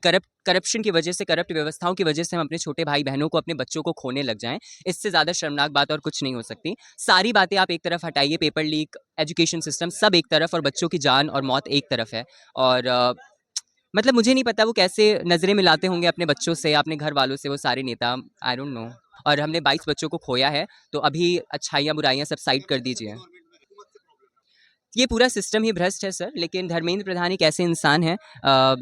Corruption की वजह से, करप्ट व्यवस्थाओं की वजह से हम अपने छोटे भाई बहनों को, अपने बच्चों को खोने लग जाएं, इससे ज़्यादा शर्मनाक बात और कुछ नहीं हो सकती। सारी बातें आप एक तरफ हटाइए, पेपर लीक, एजुकेशन सिस्टम सब एक तरफ, और बच्चों की जान और मौत एक तरफ है। और मतलब मुझे नहीं पता वो कैसे नज़रें मिलाते होंगे अपने बच्चों से, अपने घर वालों से, वो सारे नेता, आई डोंट नो। और हमने 22 बच्चों को खोया है, तो अभी अच्छाइयाँ बुराइयाँ सब साइड कर दीजिए। ये पूरा सिस्टम ही भ्रष्ट है सर, लेकिन धर्मेंद्र प्रधान एक ऐसे इंसान हैं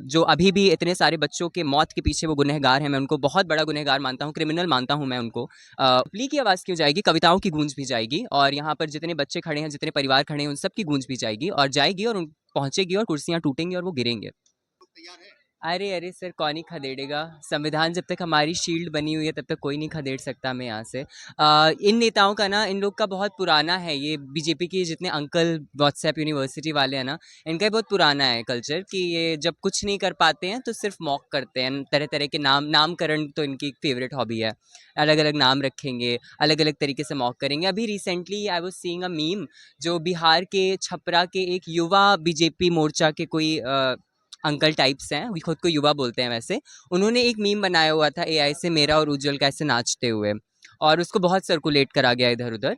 जो अभी भी इतने सारे बच्चों के मौत के पीछे वो गुनहगार हैं। मैं उनको बहुत बड़ा गुनहगार मानता हूँ, क्रिमिनल मानता हूँ मैं उनको। प्ली की आवाज़ क्यों जाएगी, कविताओं की गूंज भी जाएगी, और यहाँ पर जितने बच्चे खड़े हैं, जितने परिवार खड़े हैं, उन सब की गूंज भी जाएगी, और जाएगी और पहुँचेगी, और कुर्सियाँ टूटेंगी और वो गिरेंगे। अरे अरे सर, कौन ही खदेड़ेगा? संविधान जब तक हमारी शील्ड बनी हुई है तब तक कोई नहीं खदेड़ सकता हमें यहाँ से। इन नेताओं का ना, इन लोग का बहुत पुराना है, ये बीजेपी के जितने अंकल व्हाट्सएप यूनिवर्सिटी वाले हैं ना, इनका ही बहुत पुराना है कल्चर कि ये जब कुछ नहीं कर पाते हैं तो सिर्फ मॉक करते हैं। तरह तरह के नामकरण तो इनकी फेवरेट हॉबी है। अलग अलग नाम रखेंगे, अलग अलग तरीके से मॉक करेंगे। अभी recently I was seeing a meme, जो बिहार के छपरा के एक युवा बीजेपी मोर्चा के कोई अंकल टाइप्स हैं, वो खुद को युवा बोलते हैं वैसे। उन्होंने एक मीम बनाया हुआ था एआई से, मेरा और उज्जवल का ऐसे नाचते हुए, और उसको बहुत सर्कुलेट करा गया इधर उधर।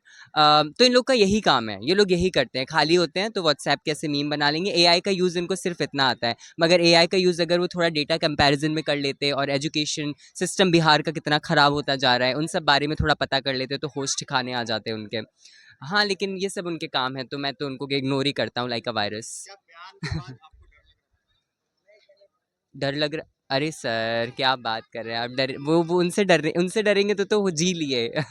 तो इन लोग का यही काम है, ये लोग यही करते हैं, खाली होते हैं तो व्हाट्सएप के ऐसे मीम बना लेंगे। एआई का यूज़ इनको सिर्फ इतना आता है, मगर एआई का यूज़ अगर वो थोड़ा डेटा कंपैरिजन में कर लेते, और एजुकेशन सिस्टम बिहार का कितना ख़राब होता जा रहा है उन सब बारे में थोड़ा पता कर लेते, तो होश ठिकाने आ जाते उनके। हाँ, लेकिन ये सब उनके काम है, तो मैं तो उनको इग्नोर ही करता हूँ लाइक अ वायरस। डर लग रहा? अरे सर, क्या बात कर रहे हैं आप? डर वो उनसे डरेंगे तो वो जी लिए।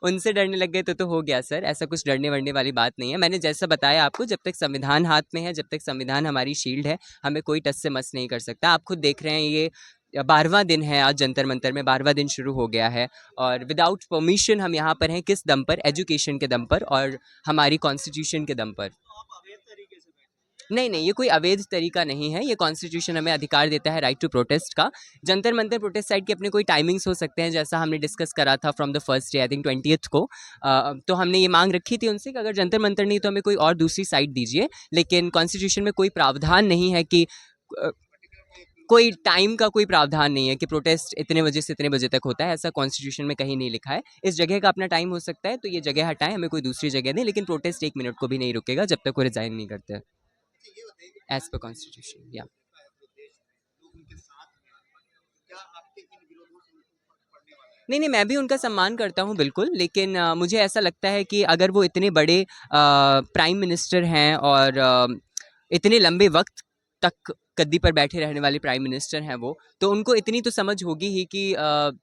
उनसे डरने लग गए तो हो गया सर। ऐसा कुछ डरने वरने वाली बात नहीं है। मैंने जैसा बताया आपको, जब तक संविधान हाथ में है, जब तक संविधान हमारी शील्ड है, हमें कोई टस से मस नहीं कर सकता। आप खुद देख रहे हैं, ये 12वां दिन है आज, जंतर मंतर में 12वां दिन शुरू हो गया है, और विदाउट परमिशन हम यहाँ पर हैं। किस दम पर? एजुकेशन के दम पर, और हमारी कॉन्स्टिट्यूशन के दम पर। नहीं नहीं, ये कोई अवैध तरीका नहीं है, ये कॉन्स्टिट्यूशन हमें अधिकार देता है राइट टू प्रोटेस्ट का। जंतर मंतर प्रोटेस्ट साइट के अपने कोई टाइमिंग्स हो सकते हैं, जैसा हमने डिस्कस करा था from the first day, I think 20th को। तो हमने ये मांग रखी थी उनसे कि अगर जंतर मंतर नहीं तो हमें कोई और दूसरी साइट दीजिए, लेकिन कॉन्स्टिट्यूशन में कोई प्रावधान नहीं है कि अ, कोई टाइम का कोई प्रावधान नहीं है कि प्रोटेस्ट इतने बजे से इतने बजे तक होता है, ऐसा कॉन्स्टिट्यूशन में कहीं नहीं लिखा है। इस जगह का अपना टाइम हो सकता है, तो ये जगह हटाएं, हमें कोई दूसरी जगह दें, लेकिन प्रोटेस्ट 1 मिनट को भी नहीं रुकेगा जब तक वो रिजाइन नहीं करते, एज पर कॉन्स्टिट्यूशन। या नहीं नहीं, मैं भी उनका सम्मान करता हूँ बिल्कुल, लेकिन मुझे ऐसा लगता है कि अगर वो इतने बड़े प्राइम मिनिस्टर हैं, और इतने लंबे वक्त तक गद्दी पर बैठे रहने वाले प्राइम मिनिस्टर हैं वो, तो उनको इतनी तो समझ होगी ही कि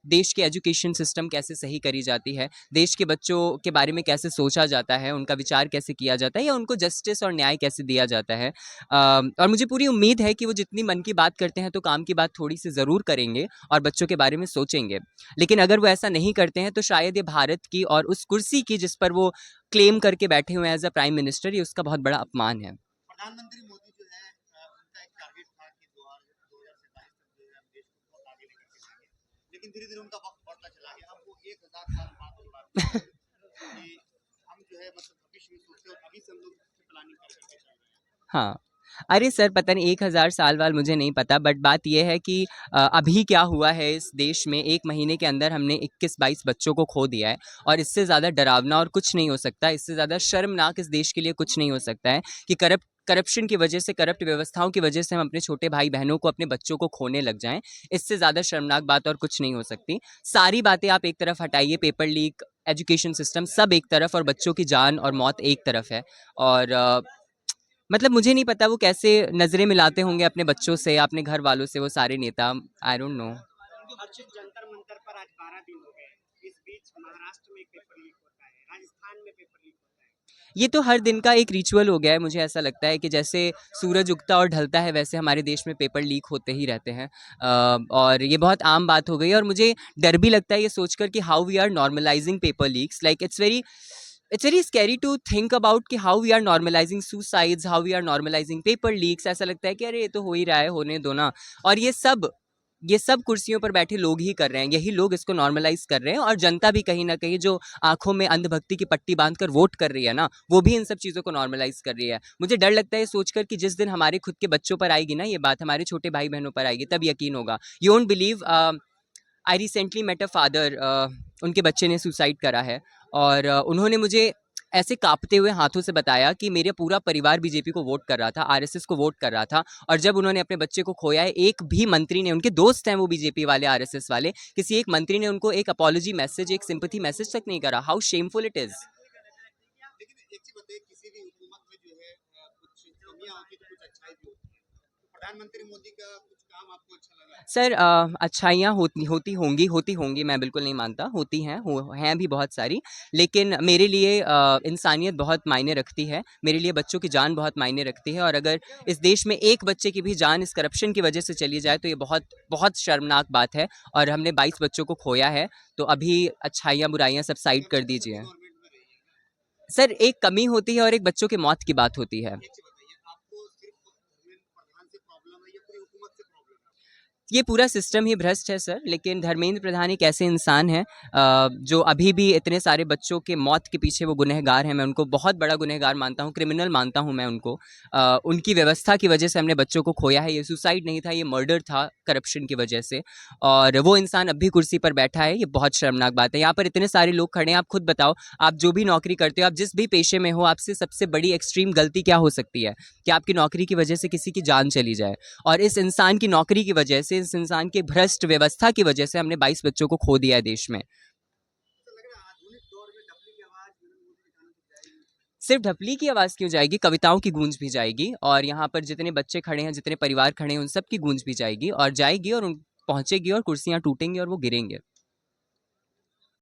देश के एजुकेशन सिस्टम कैसे सही करी जाती है, देश के बच्चों के बारे में कैसे सोचा जाता है, उनका विचार कैसे किया जाता है, या उनको जस्टिस और न्याय कैसे दिया जाता है। और मुझे पूरी उम्मीद है कि वो जितनी मन की बात करते हैं तो काम की बात थोड़ी सी ज़रूर करेंगे, और बच्चों के बारे में सोचेंगे। लेकिन अगर वो ऐसा नहीं करते हैं तो शायद ये भारत की और उस कुर्सी की जिस पर वो क्लेम करके बैठे हुए हैं एज अ प्राइम मिनिस्टर, ये उसका बहुत बड़ा अपमान है। प्रधानमंत्री मोदी जो है, उनका एक टारगेट था कि 2027 तक जो है हम देश को बहुत आगे लेकर के जाएंगे, लेकिन धीरे धीरे उनका वक्त बढ़ता चला गया। अब वो 1000 साल बाद की बात है कि हम जो है मतलब भविष्य में सोचते हैं, और अभी से हम लोग प्लानिंग करके चल रहे हैं। हाँ, अरे सर, पता नहीं 1000 साल वाल मुझे नहीं पता, बट बात ये है कि अभी क्या हुआ है इस देश में, 1 महीने के अंदर हमने 21-22 बच्चों को खो दिया है, और इससे ज़्यादा डरावना और कुछ नहीं हो सकता, इससे ज़्यादा शर्मनाक इस देश के लिए कुछ नहीं हो सकता है कि करप्शन की वजह से, करप्ट व्यवस्थाओं की वजह से हम अपने छोटे भाई बहनों को, अपने बच्चों को खोने लग जाएं। इससे ज़्यादा शर्मनाक बात और कुछ नहीं हो सकती। सारी बातें आप एक तरफ हटाइए, पेपर लीक, एजुकेशन सिस्टम सब एक तरफ, और बच्चों की जान और मौत एक तरफ है। और मतलब मुझे नहीं पता वो कैसे नज़रें मिलाते होंगे अपने बच्चों से, अपने घर वालों से, वो सारे नेता, I don't know. Jantar Mantar पर आज 12 दिन हो गए। इस बीच महाराष्ट्र में पेपर लीक होता है, राजस्थान में पेपर लीक होता है। ये तो हर दिन का एक रिचुअल हो गया है, मुझे ऐसा लगता है कि जैसे सूरज उगता और ढलता है, वैसे हमारे देश में पेपर लीक होते ही रहते हैं। और ये बहुत आम बात हो गई है, और मुझे डर भी लगता है ये सोचकर कि how we are normalising paper leaks, like it's very scary to think about कि how we are normalising suicides, how we are normalising paper leaks. ऐसा लगता है कि अरे ये तो हो ही रहा है, होने दो ना। और ये सब ये सब कुर्सियों पर बैठे लोग ही कर रहे हैं, यही लोग इसको नॉर्मलाइज कर रहे हैं, और जनता भी कहीं ना कहीं जो आंखों में अंधभक्ति की पट्टी बांधकर वोट कर रही है ना, वो भी इन सब चीज़ों को नॉर्मलाइज कर रही है। मुझे डर लगता है सोचकर कि जिस दिन हमारे खुद के बच्चों पर आएगी ना ये बात, हमारे छोटे भाई बहनों पर आएगी, तब यकीन होगा। You won't believe, I recently met a father, उनके बच्चे ने सुसाइड करा है, और उन्होंने मुझे ऐसे काँपते हुए हाथों से बताया कि मेरा पूरा परिवार बीजेपी को वोट कर रहा था, आरएसएस को वोट कर रहा था, और जब उन्होंने अपने बच्चे को खोया है, एक भी मंत्री ने, उनके दोस्त हैं वो बीजेपी वाले, आरएसएस वाले, किसी एक मंत्री ने उनको एक अपॉलॉजी मैसेज, एक सिंपैथी मैसेज तक नहीं करा। How shameful it is. लेकिन एक चीज बताइए, किसी भी हुकूमत में जो है कुछ कमियां होती तो कुछ अच्छाई भी होती है। तो प्रधानमंत्री मोदी का कुछ काम आपको अच्छा लगा है? सर, अच्छाइयाँ होती होंगी, मैं बिल्कुल नहीं मानता, होती हैं, हैं भी बहुत सारी, लेकिन मेरे लिए इंसानियत बहुत मायने रखती है, मेरे लिए बच्चों की जान बहुत मायने रखती है, और अगर इस देश में एक बच्चे की भी जान इस करप्शन की वजह से चली जाए तो ये बहुत बहुत शर्मनाक बात है, और हमने 22 बच्चों को खोया है, तो अभी अच्छाइयाँ बुराइयाँ सब साइड कर कभी तो मोदी दीजिए। गवर्नमेंट में रही है ना। सर, एक कमी होती है और एक बच्चों की मौत की बात होती है। एक चीज बताइए, आपको सिर्फ धर्मेंद्र प्रधान से प्रॉब्लम है या पूरी हुकूमत से प्रॉब्लम है आपको? ये पूरा सिस्टम ही भ्रष्ट है सर, लेकिन धर्मेंद्र प्रधान एक ऐसे इंसान हैं जो अभी भी इतने सारे बच्चों के मौत के पीछे वो गुनहगार हैं, मैं उनको बहुत बड़ा गुनहगार मानता हूँ, क्रिमिनल मानता हूँ मैं उनको। उनकी व्यवस्था की वजह से हमने बच्चों को खोया है, ये सुसाइड नहीं था, ये मर्डर था करप्शन की वजह से, और वो इंसान अब भी कुर्सी पर बैठा है, ये बहुत शर्मनाक बात है। यहाँ पर इतने सारे लोग खड़े हैं, आप खुद बताओ, आप जो भी नौकरी करते हो, आप जिस भी पेशे में हो, आपसे सबसे बड़ी एक्सट्रीम गलती क्या हो सकती है कि आपकी नौकरी की वजह से किसी की जान चली जाए, और इस इंसान की नौकरी की वजह से, इस इंसान के भ्रष्ट व्यवस्था की वजह से हमने 22 बच्चों को खो दिया है देश में। ऐसा लग रहा है आधुनिक दौर में डबली की आवाज नरेंद्र मोदी के गानों तक जाएगी। सिर्फ ढपली की आवाज़ क्यों जाएगी, कविताओं की गूंज भी जाएगी, और यहाँ पर जितने बच्चे खड़े हैं, जितने परिवार खड़े हैं, उन सब की गूंज भी जाएगी, और जाएगी, और उन पहुंचेगी, और कुर्सियां टूटेंगी और वो गिरेंगे।